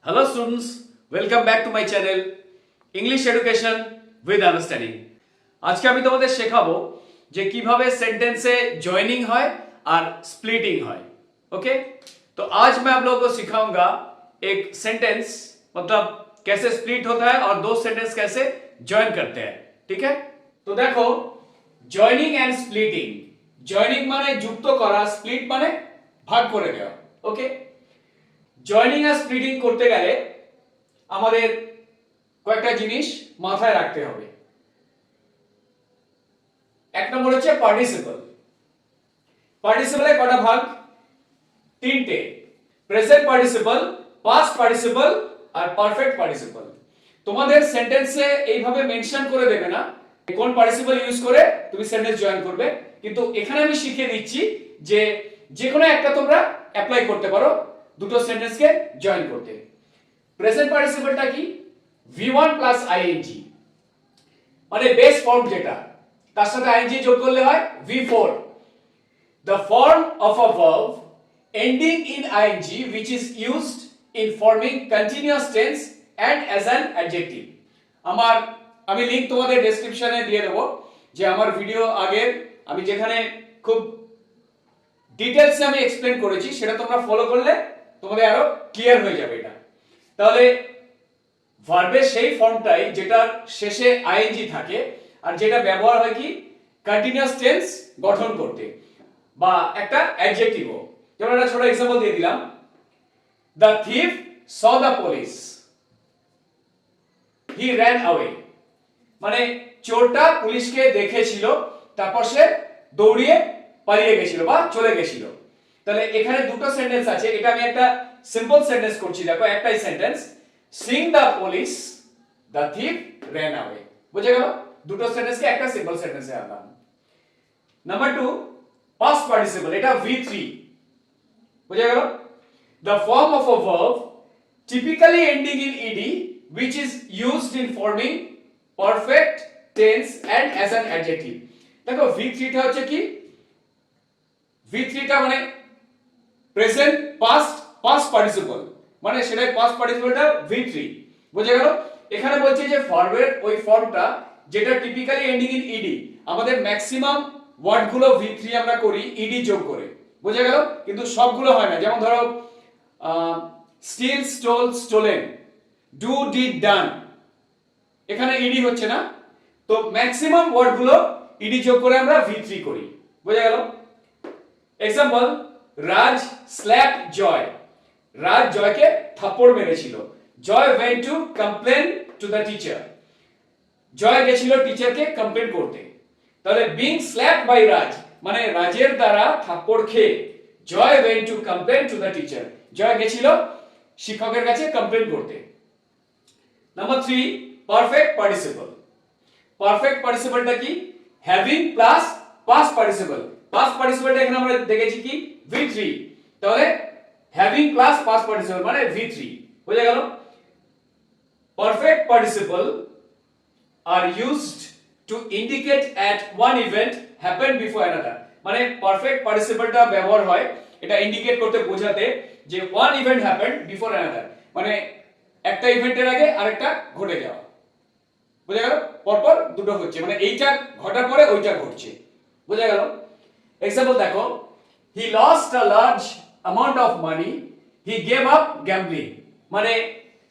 Hello students, welcome back to my channel English Education with Understanding। আজকে আমি তোমাদের শেখাবো যে কিভাবে सेंटेंसे जॉइनिंग হয় और स्प्लिटिंग হয়। ओके, तो आज मैं आप लोगों को सिखाऊंगा एक सेंटेंस मतलब कैसे स्प्लिट होता है और दो सेंटेंस कैसे जॉइन करते हैं। ठीक है, तो देखो जॉइनिंग एंड स्प्लिटिंग। जॉइनिंग माने যুক্ত করা, স্প্লিট মানে ভাগ করে দেওয়া। ওকে, জয়েনিং আর স্প্লিটিং করতে গেলে আমাদের কয়েকটা জিনিস মাথায় রাখতে হবে। এক নম্বর হচ্ছে পার্টিসিপল। পার্টিসিপলের কটা ভাগ? তিনটে, প্রেজেন্ট পার্টিসিপল, পাস্ট পার্টিসিপল আর পারফেক্ট পার্টিসিপল। তোমাদের সেন্টেন্সে এইভাবে মেনশন করে দেবে না কোন পার্টিসিপল ইউজ করে তুমি সেন্টেন্স জয়েন করবে, কিন্তু এখানে আমি শিখিয়ে দিচ্ছি যে যেকোনো একটা তোমরা অ্যাপ্লাই করতে পারো দুটো সেন্টেন্সকে জয়েন করতে। প্রেজেন্ট পার্টিসিপলটা কি? V1 প্লাস আইএনজি, মানে বেস ফর্ম যেটা, তার সাথে আইএনজি যোগ করলে হয় V4। The form of a verb ending in ing which is used in forming continuous tense and as an adjective। আমি লিংক তোমাদের ডেসক্রিপশনে দিয়ে দেব, যে আমার ভিডিও আগের আমি যেখানে খুব ডিটেইলসে আমি এক্সপ্লেন করেছি সেটা তোমরা ফলো করলে তোমাদের আরো ক্লিয়ার হয়ে যাবে এটা। তাহলে ভার্বের সেই ফর্মটাই যেটা শেষে আইএনজি থাকে আর যেটা ব্যবহার হয় কি কন্টিনিউয়াস টেন্স গঠন করতে বা একটা অ্যাডজেক্টিভও। যেমন একটা ছোট एग्जांपल দিয়ে দিলাম, the thief saw the police, he ran away, মানে চোরটা পুলিশকে দেখেছিল তারপর সে দৌড়িয়ে পালিয়ে গেছিল বা চলে গেছিল। তাহলে এখানে দুটো সেন্টেন্স আছে, এটা আমি একটা সিম্পল সেন্টেন্স করছি। দেখো একটাই sentence, Singh the police the thief ran away। বুঝে গেল? দুটো সেন্টেন্সকে একটা সিম্পল সেন্টেন্সে আনলাম। নাম্বার 2 পাস্ট পার্টিসিপল, এটা V3। বুঝে গেল? The form of a verb typically ending in ed which is used in forming perfect tense and as an adjective। দেখো V3 টা হচ্ছে কি? V3 টা মানে প্রেজেন্ট পাস্ট পার্টিসিপল, মানে সেটাই পাস্ট পার্টিসিপলটা V3। বুঝে গেল? এখানে বলছে যে ভার্বের ওই ফর্মটা যেটা টিপিক্যালি এন্ডিং ইন ed, আমাদের ম্যাক্সিমাম ওয়ার্ডগুলো V3 আমরা করি ed যোগ করে। বুঝে গেল? কিন্তু সবগুলো হয় না। যেমন ধরো steal, stole, stolen, do, did, done, এখানে ed হচ্ছে না। তো ম্যাক্সিমাম ওয়ার্ডগুলো ed যোগ করে আমরা V3 করি। বুঝে গেল? এক্সাম্পল, রাজ স্ল্যাপ জয়, রাজ জয়কে থাপ্পড় মেরেছিল। জয় went to complain to the teacher, জয় গেছিল টিচারকে কমপ্লেন করতে। তাহলে being slapped by রাজ মানে রাজের দ্বারা থাপ্পড় খেয়ে জয় went to complain to the teacher, জয় গেছিল শিক্ষকের কাছে কমপ্লেন করতে। Number 3 perfect participle. পারফেক্ট পার্টিসিপলটা কি? Having plus past participle. Past পার্টিসিপলটা এখানে আমরা দেখেছি কি V3, তাহলে হ্যাভিং প্লাস পাস্ট পার্টিসিপল মানে V3। বুঝে গেল? Perfect participle are used to indicate at one event happened before another, মানে পারফেক্ট পার্টিসিপলটা ব্যবহার হয় এটা ইন্ডিকেট করতে বোঝাতে যে one event happened before another, মানে একটা ইভেন্টের আগে আরেকটা ঘটে যাওয়া। বুঝে গেল? পরপর দুটো হচ্ছে, মানে এইটা ঘটার পরে ওইটা ঘটছে। বুঝে গেল? এক্সাম্পল দেখো, he lost a large amount of money, he gave up gambling, মানে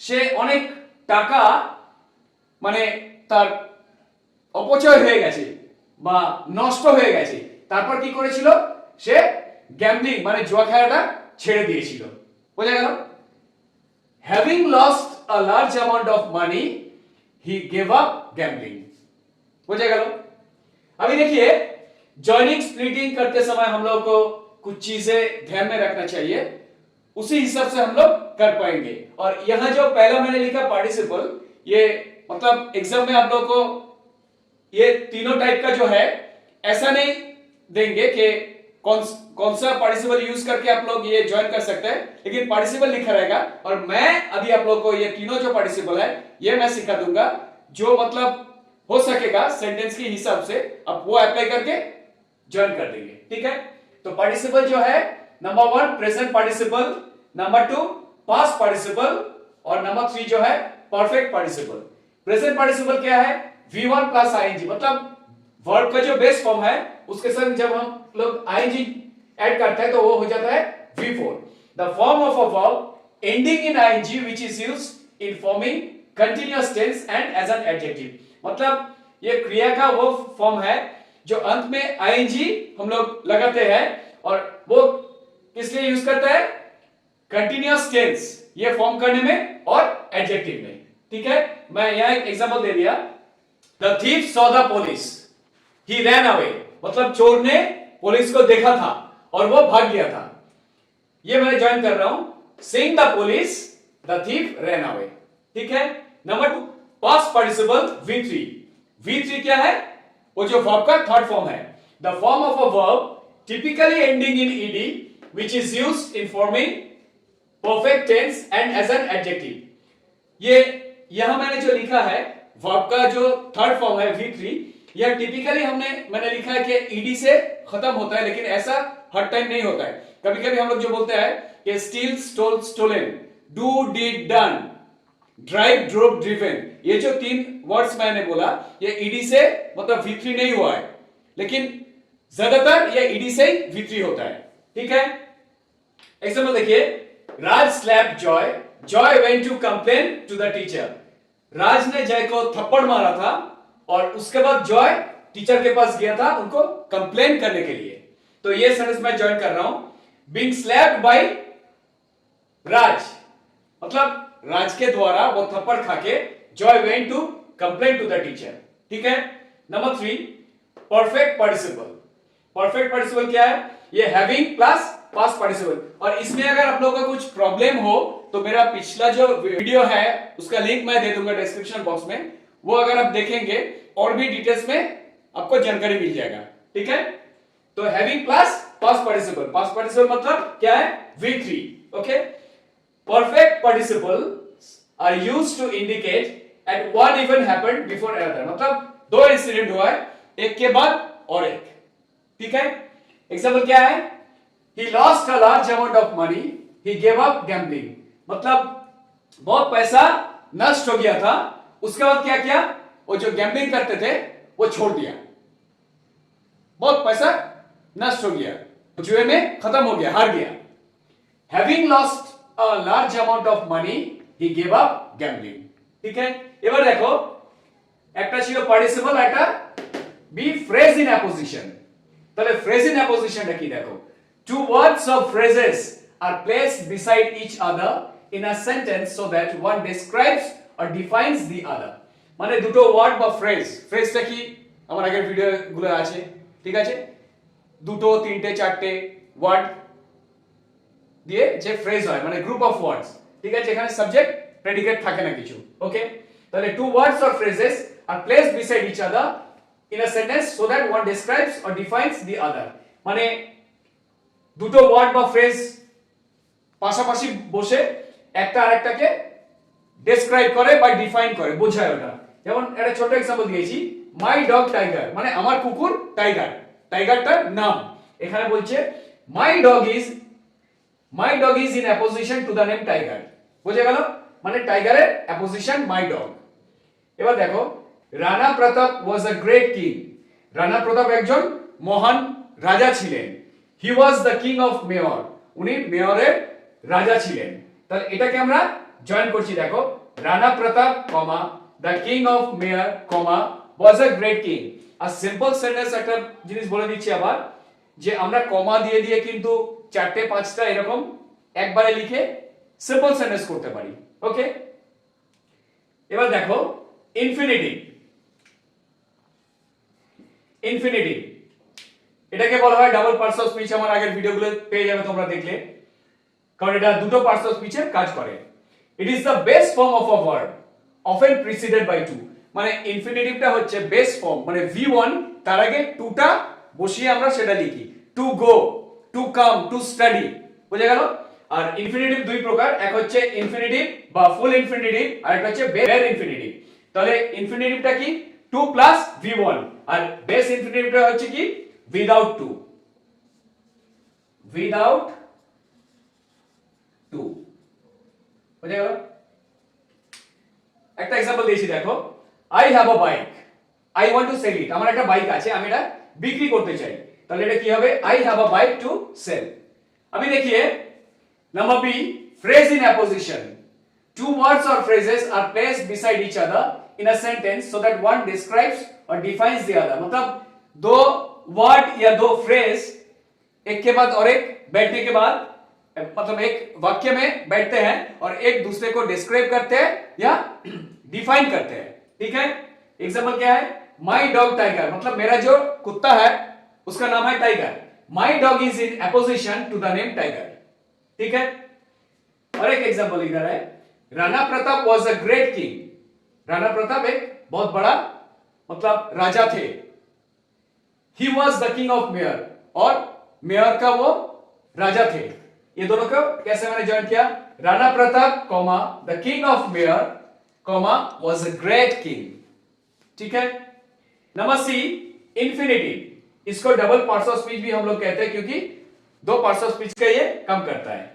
সে অনেক টাকা মানে তার অপচয় হয়ে গেছে বা নষ্ট হয়ে গেছে, তারপর কি করেছিল? সে গ্যাম্বলিং মানে জুয়া খেলাটা ছেড়ে দিয়েছিল। বোঝা গেল? Having lost a large amount of money he gave up gambling. বোঝা গেল? अभी देखिए जॉइनिंग स्प्लिटिंग करते समय हम लोग को कुछ चीजें ध्यान में रखना चाहिए, उसी हिसाब से हम लोग कर पाएंगे। और यहां जो पहला मैंने लिखा पार्टिसिपल, ये मतलब एग्जाम में आप लोग को ये तीनों टाइप का जो है ऐसा नहीं देंगे कि कौन सा पार्टिसिपल यूज करके आप लोग ये ज्वाइन कर सकते हैं, लेकिन पार्टिसिपल लिखा रहेगा। और मैं अभी आप लोग को ये तीनों जो पार्टिसिपल है ये मैं सिखा दूंगा, जो मतलब हो सकेगा सेंटेंस के हिसाब से आप वो अप्लाई करके ज्वाइन कर देंगे। ठीक है, तो पार्टिसिपल जो है number 1 present participle, number 2 past participle और नंबर 3 जो है परफेक्ट पार्टिसिपल। प्रेजेंट पार्टिसिपल क्या है? V1 प्लस ing, मतलब वर्ब का जो बेस फॉर्म है उसके संग जब हम लोग ing ऐड करते हैं तो वो हो जाता है V4। The form of a verb ending in ing which is used in forming continuous tense and as an adjective, मतलब ये क्रिया का वो फॉर्म है जो अंत में ing हम लोग लगाते हैं और वो किस लिए यूज करता है? कंटीन्यूअस टेंस ये फॉर्म करने में और एडजेक्टिव में। ठीक है, मैं यहां एक एग्जांपल दे दिया। The thief saw the police, he ran away, मतलब चोर ने पुलिस को देखा था और वो भाग गया था। ये मैं ज्वाइन कर रहा हूं, seeing the police the thief ran away. ठीक है, number 2 past participle V3। V3 क्या है? वो जो वर्ब का थर्ड फॉर्म है। The form of a verb typically ending in ed which is used in forming perfect tense and as an adjective। ये यहां मैंने जो लिखा है वर्ब का जो थर्ड फॉर्म है V3, यह टिपिकली मैंने लिखा है कि ed से खत्म होता है, लेकिन ऐसा हर टाइम नहीं होता है। कभी-कभी हम लोग जो बोलते हैं कि steal, stole, stolen, do, did, done, drive, drove, driven, ये जो 3 वर्ड्स मैंने बोला ये ed से मतलब V3 नहीं हुआ है, लेकिन ज्यादातर ये ed से ही V3 होता है। ठीक है, एग्जांपल देखिए, Raj slapped Joy, Joy went to complain to the teacher. Raj ने जय को थप्पड़ मारा था और उसके बाद जॉय टीचर के पास गया था उनको कंप्लेन करने के लिए। तो ये सेंटेंस मैं ज्वाइन कर रहा हूं, बीइंग स्लैप्ड बाय राज, मतलब राज के द्वारा वो थप्पड़ खाके Joy went to complain to the teacher. ठीक है, number 3 perfect participle. Perfect participle क्या है? ये हैविंग प्लस पास्ट पार्टिसिपल। और इसमें अगर आप लोगों का कुछ प्रॉब्लम हो तो मेरा पिछला जो वीडियो है उसका लिंक मैं दे दूंगा डिस्क्रिप्शन बॉक्स में, वो अगर आप देखेंगे और भी डिटेल्स में आपको जानकारी मिल जाएगा। ठीक है, तो having plus past participle, past participle मतलब क्या है? V3। Okay, perfect participles are used to indicate at one event happened before another, मतलब 2 इंसिडेंट हुआ है एक के बाद और एक। ठीक है, एग्जांपल क्या है? he lost a large amount of money, he gave up gambling, मतलब बहुत पैसा नष्ट हो गया था, उसके बाद क्या किया? वो जो गैम्बलिंग करते थे वो छोड़ दिया, बहुत पैसा नष्ट हो गया, जुए में खत्म हो गया, हार गया। having lost a large amount of money, he gave up gambling। ঠিক है, এবার দেখো একটা ছিল পার্টিসিপল, একটা বি ফ্রেজ ইন অ্যাপোজিশন। তাহলে ফ্রেজ ইন অ্যাপোজিশনটা কি দেখো, two words or phrases are placed beside each other in a sentence so that one describes or defines the other। মানে দুটো ওয়ার্ড বা ফ্রেজ, ফ্রেজটা কি আমার আগের ভিডিওগুলো আছে, ঠিক আছে, দুটো তিনটে চারটে ওয়ার্ড দিয়ে যে ফ্রেজ হয় মানে গ্রুপ অফ ওয়ার্ডস, ঠিক আছে, এখানে সাবজেক্ট প্রেডিকেট থাকে না কিছু। ওকে, তাহলে two words or phrases are placed beside each other in a sentence so that one describes or defines the other. মানে দুটো ওয়ার্ড বা ফ্রেজ পাশাপাশি বসে একটা আরেকটাকে ডেসক্রাইব করে বা ডিফাইন করে, বোঝায় ওটা। যেমন একটা ছোট এক্সাম্পল দিয়েছি, মাই ডগ টাইগার, মানে আমার কুকুর টাইগার, টাইগারটার নাম। এখানে বলছে my dog is in apposition to the name tiger, বুঝে গেল, মানে টাইগারের অ্যাপোজিশন মাই ডগ। এবার দেখো, Rana Pratap was a great king, Rana Pratap একজন মহান রাজা ছিলেন। He was the king of Mewar, উনি মেয়রের রাজা ছিলেন। তাহলে এটাকে আমরা জয়েন করছি, দেখো, Rana Pratap comma the king of Mewar comma was a great king. আর সিম্পল সেন্টেন্স একটা জিনিস বলে দিচ্ছি আবার, যে আমরা কমা দিয়ে দিয়ে কিন্তু 4টে 5টা এরকম একবারে লিখে সিম্পল সেন্টেন্স করতে পারি। ওকে, এবার দেখো ইনফিনিটিভ। ইনফিনিটিভ এটাকে বলা হয় ডাবল পার্টস অফ স্পিচ, আমার আগের ভিডিওগুলো পেয়ে যাবে তোমরা দেখলে, কারণ এটা দুটো পার্টস অফ স্পিচের কাজ করে। It is the best form of a verb often preceded by to, মানে ইনফিনিটিভটা হচ্ছে বেস্ট ফর্ম, মানে V1 তার আগে টুটা বসিয়ে আমরা সেটা লিখি, to go, to come, to study, বুঝে গেল। আর ইনফিনিটিভ দুই প্রকার, এক হচ্ছে ইনফিনিটিভ বা ফুল ইনফিনিটিভ, আর একটা হচ্ছে বেয়ার ইনফিনিটিভ। তাহলে ইনফিনিটিভটা কি? টু প্লাস V1, আর বেস ইনফিনিটিভটা হচ্ছে কি? উইদাউট টু, উইদাউট টু, বুঝে গেল। একটা एग्जांपल দিয়েছি দেখো, I have a bike, I want to sell it, আমার একটা বাইক আছে, আমি এটা বিক্রি করতে চাই, তাহলে এটা কি হবে, I have a bike to sell। अभी देखिए number B, phrase in apposition, two words or phrases are placed beside each other in a sentence so that one describes or defines the other। मतलब दो word या दो phrase एक के बाद और एक बैठने के बाद, मतलब एक वाक्य में बैठते हैं और एक दूसरे को डिस्क्राइब करते हैं या डिफाइन करते हैं, ठीक है। एग्जांपल क्या है, माय डॉग टाइगर, मतलब मेरा जो कुत्ता है उसका नाम है Tiger, my dog is in apposition to the name Tiger, ठीक है। और एक एग्जांपल इधर है, Rana Pratap was a great king, Rana Pratap एक बहुत बड़ा मतलब राजा थे। He was the king of Mewar, और मेयर का वो राजा थे। ये दोनों को कैसे मैंने ज्वाइन किया, Rana Pratap comma the king of mayor comma was a great king, ठीक है। नंबर सी, इंफिनिटिव, इसको डबल पार्ट्स ऑफ स्पीच भी हम लोग कहते हैं क्योंकि दो पार्ट्स ऑफ स्पीच का ये कम करता है।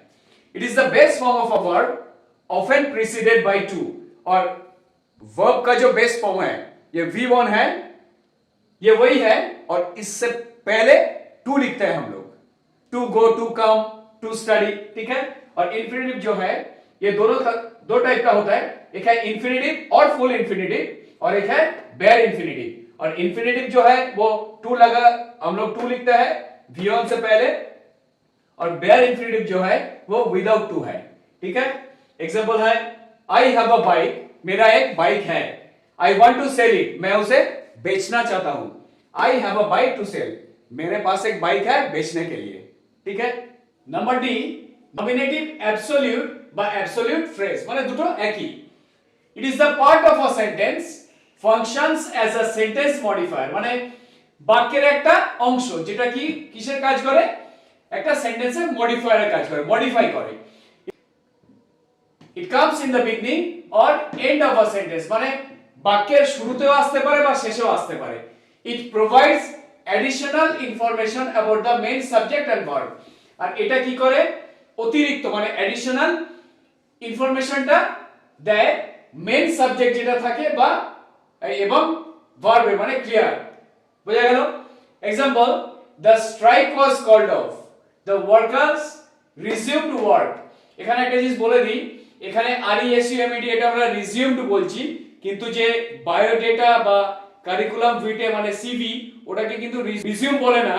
It is the base form of a verb often preceded by two, और वर्ब का जो बेस फॉर्म है ये V1 है, ये वही है, और इससे पहले टू लिखते हैं हम लोग, to go, to come, to study, ठीक है। और इंफिनिटिव जो है ये दोनों दो टाइप का होता है, एक है इंफिनिटिव और फुल इंफिनिटिव, और एक है बेयर इंफिनिटिव। और इंफिनिटिव जो है वो टू लगा, हम लोग टू लिखते हैं V1 से पहले, और बेयर इंफिनिटिव जो है वो विदाउट टू है, ठीक है। एग्जांपल है, आई हैव अ बाइक, मेरा एक बाइक है, I want to sell it, मैं उसे बेचना चाहता हूं, I have a bike to sell, मेरे पास एक बाइक है बेचने के लिए, ठीक है। नंबर डी, नॉमिनेटिव एब्सोल्यूट বা অ্যাবসোলিউট ফ্রেজ, মানে দুটো একই। ইট is the part of a sentence functions as a sentence modifier, মানে বাক্যের একটা অংশ যেটা কি কিসের কাজ করে, একটা সেন্টেন্সের মডিফায়ারের কাজ করে, মডিফাই করে। It comes in the beginning or end of a sentence, মানে বাক্যের শুরুতেও আসতে পারে বা শেষেও আসতে পারে। It provides additional information about the main subject and verb, আর এটা কি করে, অতিরিক্ত মানে অ্যাডিশনাল ইনফরমেশনটা দেয় মেইন সাবজেক্ট যেটা থাকে বা এবং ভার্বে, মানে ক্লিয়ার, বোঝা গেল। Example, the strike was called off, the workers resumed work. এখানে একটা জিনিস বলে দিই, এখানে RESUMED এটা আমরা রিজিউমড বলছি, কিন্তু যে বায়োডেটা বা কারিকুলাম ভিটে মানে সিভি, ওটাকে কিন্তু রিজিউম বলে না,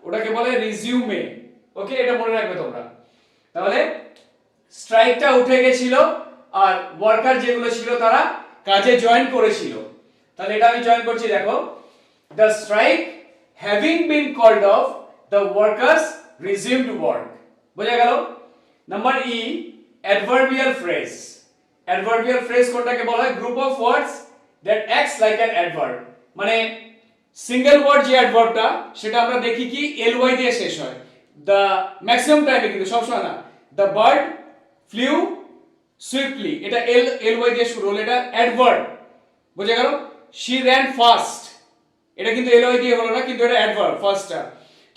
ওটাকে বলে রিজিউমে, ওকে, এটা মনে রাখবে তোমরা। তাহলে স্ট্রাইকটা উঠে গেছিল আর ওয়ার্কার যেগুলো ছিল তারা কাজে জয়েন করেছিল, তাহলে এটা আমি জয়েন করছি, দেখো, the strike having been called off, the workers resumed work, বোঝা গেল। Number E, adverbial phrase. Adverbial phrase কোনটাকে বলা হয়, group of words that acts like an adverb, মানে সিঙ্গেল ওয়ার্ড যে অ্যাডভার্বটা সেটা আমরা দেখি কি ly দিয়ে শেষ হয়, দ্য ম্যাক্সিমাম টাইমে, কিন্তু সবসময় না। দ্য বার্ড ফ্লিউ সুইফটলি, এটা ly দিয়ে শুরু হলো, এটা অ্যাডভার্ব, বোঝা গেল। শি র্যান ফাস্ট, এটা কিন্তু ly দিয়ে হলো না, কিন্তু এটা অ্যাডভার্ব ফার্স্টটা।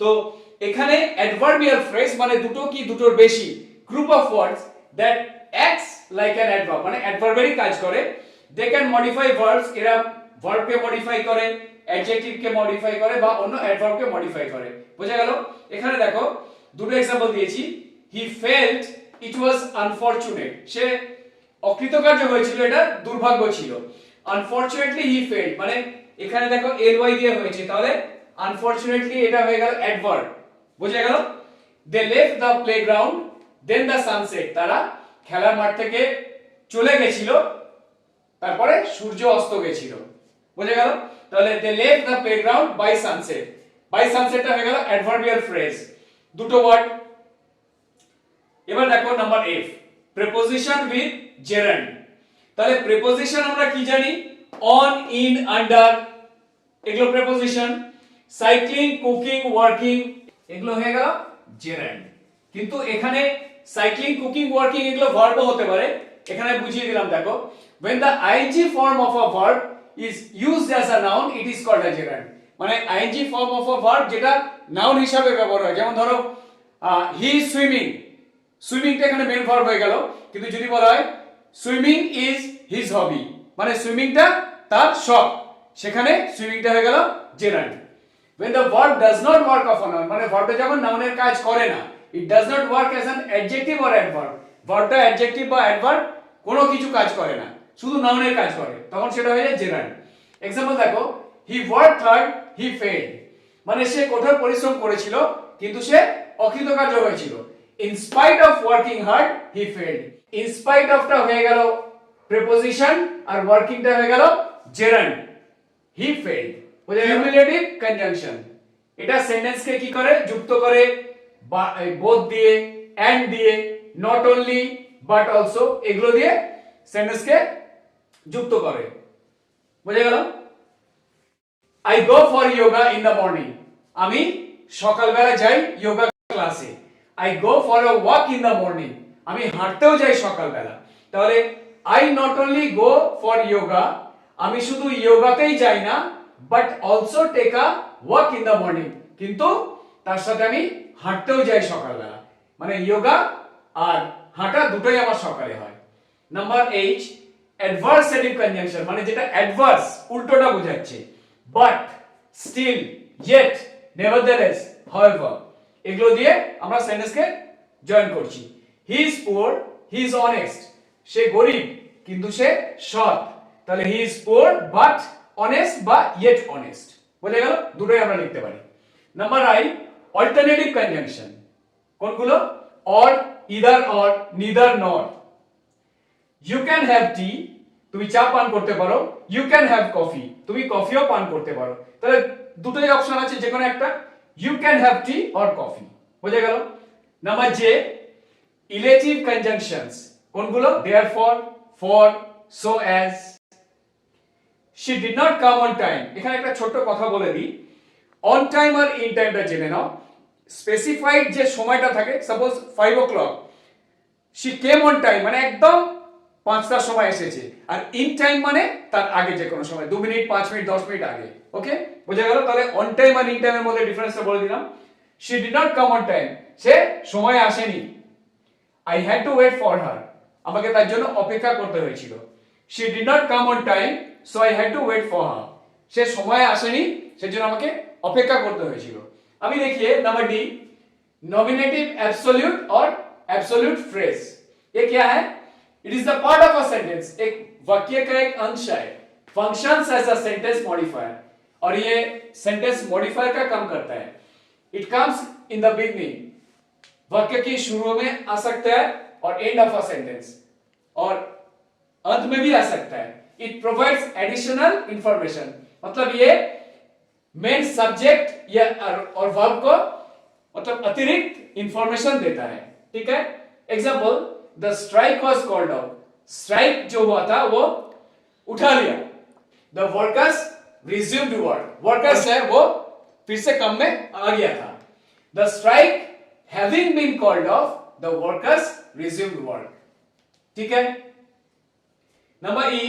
তো এখানে অ্যাডভার্বিয়াল ফ্রেজ মানে দুটো কি দুটোর বেশি group of words that acts like an adverb, মানে অ্যাডভার্বেরই কাজ করে। দে ক্যান মডিফাই ভার্বস, এরা ভার্বকে মডিফাই করে, অ্যাডজেক্টিভকে মডিফাই করে বা অন্য অ্যাডভার্বকে মডিফাই করে, বোঝা গেল। এখানে দেখো দুটো एग्जांपल দিয়েছি, he felt it was unfortunate, সে অকৃতকার্য হয়েছিল, এটা দুর্ভাগ্য ছিল। আনফরচুনেটলি হি ফেল্ট, মানে এখানে দেখো ly দিয়ে হয়েছে, তাহলে আনফরচুনেটলি এটা হয়ে গেল অ্যাডভার্ব, বোঝা গেল। They left the playground then the sunset, তারা খেলার মাঠ থেকে চলে গেছিল, তারপরে সূর্য অস্ত গেছিল, বোঝা গেল। তাহলে they left the playground by sunset, by সানসেটটা হয়ে গেল অ্যাডভার্বিয়াল ফ্রেজ, দুটো ওয়ার্ড। এবার দেখো number F, preposition with gerund. তাহলে প্রিপোজিশন আমরা কি জানি, অন, ইন, আন্ডার, এগুলো প্রিপোজিশন। সাইক্লিং, কুকিং, ওয়ার্কিং, এগুলো হয়ে গেল জেরান্ড। কিন্তু এখানে সাইক্লিং, কুকিং, ওয়ার্কিং এগুলো ভার্বও হতে পারে, এখানে বুঝিয়ে দিলাম, দেখো, when the ing form of a verb is used as a noun it is called a gerund, মানে ing form of a verb যেটা নাউন হিসাবে ব্যবহার হয়, যেমন ধরো হি ইজ সুইমিং, সুইমিংটা এখানে মেন ভার্ব হয়ে গেল, কিন্তু যদি বলা হয় সুইমিং ইজ হিজ হবি, মানে সুইমিংটা তার শখ, সেখানে সুইমিংটা হয়ে গেল gerund. when the verb does not work of a noun মানে ভার্বটা যখন নাউনের কাজ করে না, it does not work as an adjective or adverb, ভার্বটা অ্যাডজেক্টিভ বা অ্যাডভার্ব কোনো কিছু কাজ করে না, শুধু নাউনের কাজ করে, তখন সেটা হয়ে যায় জেরান্ড। এক্সাম্পল দেখো, he worked hard, he failed, মানে সে কঠোর পরিশ্রম করেছিল কিন্তু সে অকৃতকার্য হয়েছিল। in spite of working hard he failed, in spite of টা হয়ে গেল প্রিপোজিশন আর ওয়ার্কিংটা হয়ে গেল gerund, he failed। Cumulative conjunction, এটা সেন্টেন্সকে কি করে, যুক্ত করে বোথ দিয়ে, এন্ড দিয়ে, নট অনলি বাট অলসো, এগুলো দিয়ে সেন্টেন্সকে যুক্ত করে। বুঝে গেল? I go for yoga in the morning, আমি সকালবেলা যাই যোগা ক্লাসে। I go for a walk in the morning, আমি হাঁটতেও যাই সকালবেলা। তাহলে I not only go for yoga, আমি শুধু যোগাতেই যাই না, but also take a walk in the morning, কিন্তু তার সাথে আমি হাঁটতেও যাই সকালবেলা, মানে যোগা আর হাঁটা দুটোই আমার সকালে হয়। নাম্বার 8, অ্যাডভার্সেটিভ কনজাংশন, মানে যেটা অ্যাডভার্স উল্টোটা বোঝাচ্ছে, but still, yet, nevertheless, however, এগুলো দিয়ে আমরা সেন্টেন্সকে জয়েন করছি। he is poor, he is honest, সে গরিব কিন্তু সে সৎ, তাহলে he is poor but honest বা yet honest, বুঝে গেল? দুটোই আমরা লিখতে পারি। নাম্বার 9, অল্টারনেটিভ কনজাংশন, কোনগুলো? or, either or, neither nor, you can have tea, তুমি চা পান করতে পারো, you can have coffee, তুমি কফিও পান করতে পারো, তাহলে দুটোই অপশন আছে, যে কোনো একটা, you can have tea or coffee, বুঝে গেল? নাম্বার জে, ইলেটিভ কনজাংশনস, কোনগুলো? therefore, for, so as, she did not come on time, এখানে একটা ছোট কথা বলে দিই, অন টাইম আর ইন টাইমটা জেনে নাও। স্পেসিফাইড যে সময়টা থাকে, suppose 5 o'clock, she came on time মানে একদম 5টার সময় এসেছে, আর ইন টাইম মানে তার আগে যে কোনো সময়, 2 মিনিট, 5 মিনিট, 10 মিনিট আগে। ওকে, বুঝে গেল? তাহলে অন টাইম আর ইন টাইমের মধ্যে ডিফারেন্সটা বলে দিলাম। she did not come on time, সে সময়ে আসেনি। I had to wait for her, আমাকে তার জন্য অপেক্ষা করতে হয়েছিল। she did not come on time, so I had to wait for her, সে সময়ে আসেনি সেজন্য আমাকে অপেক্ষা করতে হয়েছিল। আমি देखिए नंबर डी, नॉमिनेटिव एब्सोल्यूट और एब्सोल्यूट फ्रेज, ये क्या है? It is the part of a sentence, एक वाक्य का एक अंश है, functions as a sentence modifier, और ये सेंटेंस मॉडिफायर का काम करता है। It comes in the beginning, वाक्य की शुरू में आ सकता है और एंड ऑफ अ सेंटेंस, और अंत में भी आ सकता है। इट प्रोवाइड्स एडिशनल इंफॉर्मेशन, मतलब ये मेन सब्जेक्ट या और वर्ब को मतलब अतिरिक्त इंफॉर्मेशन देता है। ठीक है? Example, the strike was called off, strike जो हुआ था वो उठा लिया। The workers resumed work, workers है वो फिर से काम में आ गया था। The strike having been called off, the workers resumed work. ठीक है? Number E,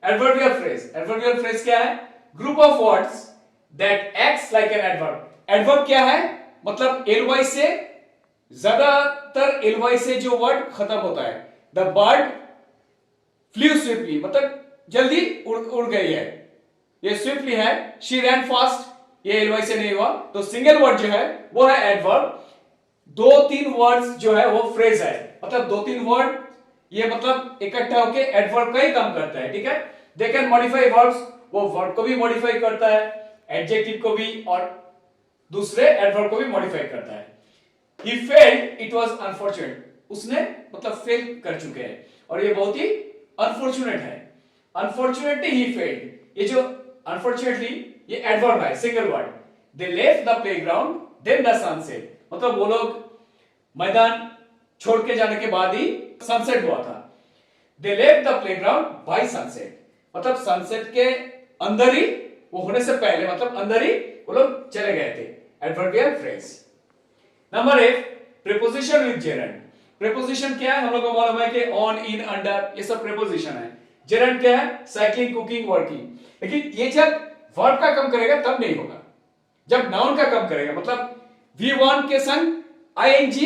adverbial phrase. Adverbial phrase क्या है? Group of words that acts like an adverb, adverb क्या है? मतलब ly से, ज्यादातर ly से जो वर्ड खत्म होता है। the bird flew swiftly, मतलब जल्दी उड़ गई है, ये swiftly है। she ran fast, ये ly से नहीं हुआ, तो सिंगल वर्ड जो है वो है adverb। 2-3 वर्ड्स जो है वो फ्रेज है, मतलब 2-3 वर्ड ये मतलब इकट्ठा होके एडवर्ब का ही काम करता है। ठीक है? they can modify verbs, वो वर्ड को भी मॉडिफाई करता है, एडजेक्टिव को भी और दूसरे एडवर्ब को भी मॉडिफाई करता है। he failed, it was unfortunate, उसने मतलब फेल कर चुके हैं और ये बहुत ही अनफॉर्चुनेट है। अनफॉर्चुनेटली he failed, ये जो अनफॉर्चुनेटली ये एडवर्ब है, single word. they left the playground then the sunset, मतलब वो लोग मैदान छोड़ के जाने के बाद ही सनसेट हुआ था। they left the playground by sunset, मतलब सनसेट के अंदर ही, वो होने से पहले मतलब अंदर ही वो लोग चले गए थे। Adverbial phrase. Number 8, preposition with gerund. Preposition क्या है? हम लोग को मालूम है कि ऑन, इन, अंडर, ये सब प्रीपोजिशन है। जेरंड क्या है? Cycling, cooking, working. लेकिन ये जब वर्ब का काम करेगा तब नहीं होगा, जब नाउन का काम करेगा, मतलब V1 के संग ing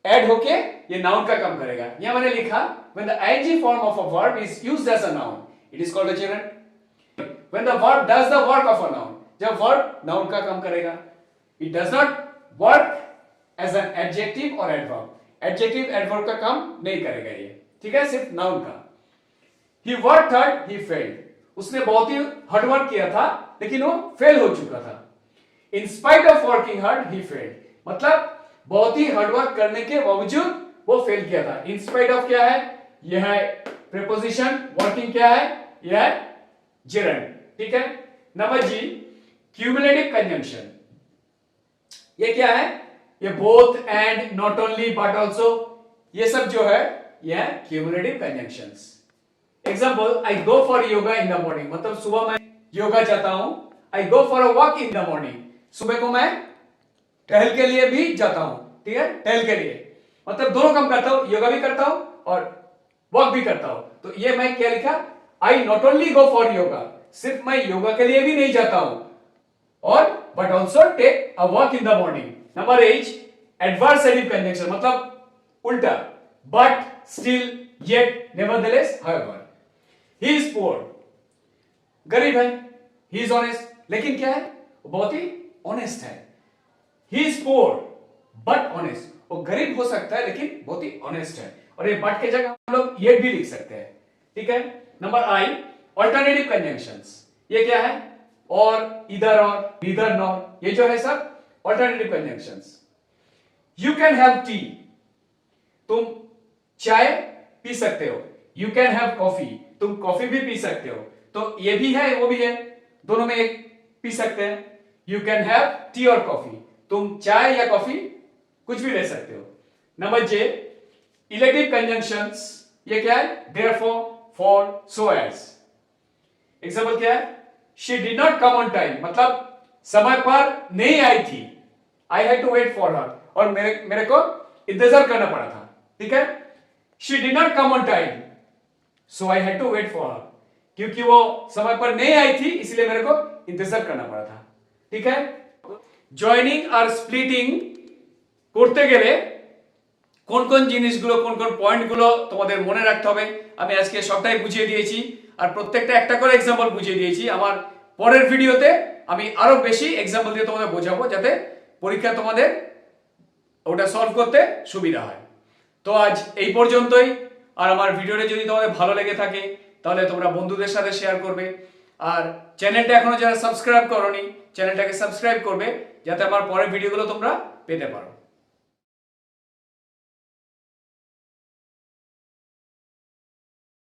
ऐड होके ये नाउन का काम करेगा। यहां मैंने लिखा when the ing form of a verb is used as a noun, it is called a gerund. When the verb does the work of a noun, जब verb noun का काम करेगा, it does not work as an adjective or adverb. Adjective adverb का काम नहीं करेगा ये, ठीक है, सिर्फ noun का. He worked hard, he failed. उसने बहुत ही हार्ड वर्क किया था लेकिन वो फेल हो चुका था. In spite of working hard, he failed. मतलब बहुत ही हार्ड वर्क करने के बावजूद वो फेल किया था. In spite of क्या है? यह है preposition. Working क्या है? यह है gerund. ठीक है. नंबर जी, cumulative conjunction. ये क्या है? ये both and not only but also, ये सब जो है ये है cumulative conjunctions. Example, I go for yoga in the morning. मतलब सुबह मैं योगा जाता हूं. I go for a walk in the morning. सुबह को मैं टहल के लिए भी जाता हूं. ठीक है, टहल के लिए मतलब दोनों काम करता हूं, योगा भी करता हूं और वॉक भी करता हूं. तो ये मैं क्या लिखा? I not only go for yoga. सिर्फ मैं योगा के लिए भी नहीं जाता हूं और but also take a walk in the morning. Number 8, adversative conjunction मतलब उल्टा. But, still, yet, nevertheless, however. He is poor. गरीब है. He is honest. लेकिन क्या है? वो बहुत ही ऑनेस्ट है. He is poor, but honest. वो गरीब हो सकता है लेकिन बहुत ही ऑनेस्ट है. और ये but के जगह हम लोग yet भी लिख सकते हैं. ठीक है. Number I, alternative conjunctions. ये क्या है? और, either or, neither nor. ये जो है सब alternative conjunctions. You can have tea. तुम चाय पी सकते हो. You can have coffee. तुम कॉफी भी पी सकते हो. तो ये भी है वो भी है, दोनों में एक पी सकते हैं. You can have tea or coffee. तुम चाय या कॉफी कुछ भी ले सकते हो. नंबर जे, इलेक्टिव कंजंक्शंस. ये क्या है? Therefore, for, so as. Example क्या है? She did not come on time. मतलब समय पर नहीं आई थी. I had to wait for her. और मेरे को इंतजार करना पड़ा था. ठीक है. She did not come on time. So I had to wait for her. क्योंकि वो समय पर नहीं आई थी इसलिए मेरे को इंतजार करना पड़ा था. ঠিক है. জয়নিং আর স্প্লিটিং করতে গেলে কোন কোন জিনিসগুলো কোন কোন পয়েন্টগুলো তোমাদের মনে রাখতে হবে আমি আজকে সবটাই বুঝিয়ে দিয়েছি আর প্রত্যেকটা একটা করে एग्जांपल বুঝিয়ে দিয়েছি. আমার পরের ভিডিওতে আমি আরো বেশি एग्जांपल দিয়ে তোমাদের বোঝাবো যাতে পরীক্ষা তোমাদের ওটা সলভ করতে সুবিধা হয়. তো আজ এই পর্যন্তই. আর আমার ভিডিওটা যদি তোমাদের ভালো লেগে থাকে তাহলে তোমরা বন্ধুদের সাথে শেয়ার করবে আর চ্যানেলটা এখনো যারা সাবস্ক্রাইব করোনি চ্যানেলটাকে সাবস্ক্রাইব করবে যাতে আমার পরের ভিডিওগুলো তোমরা পেতে পারো.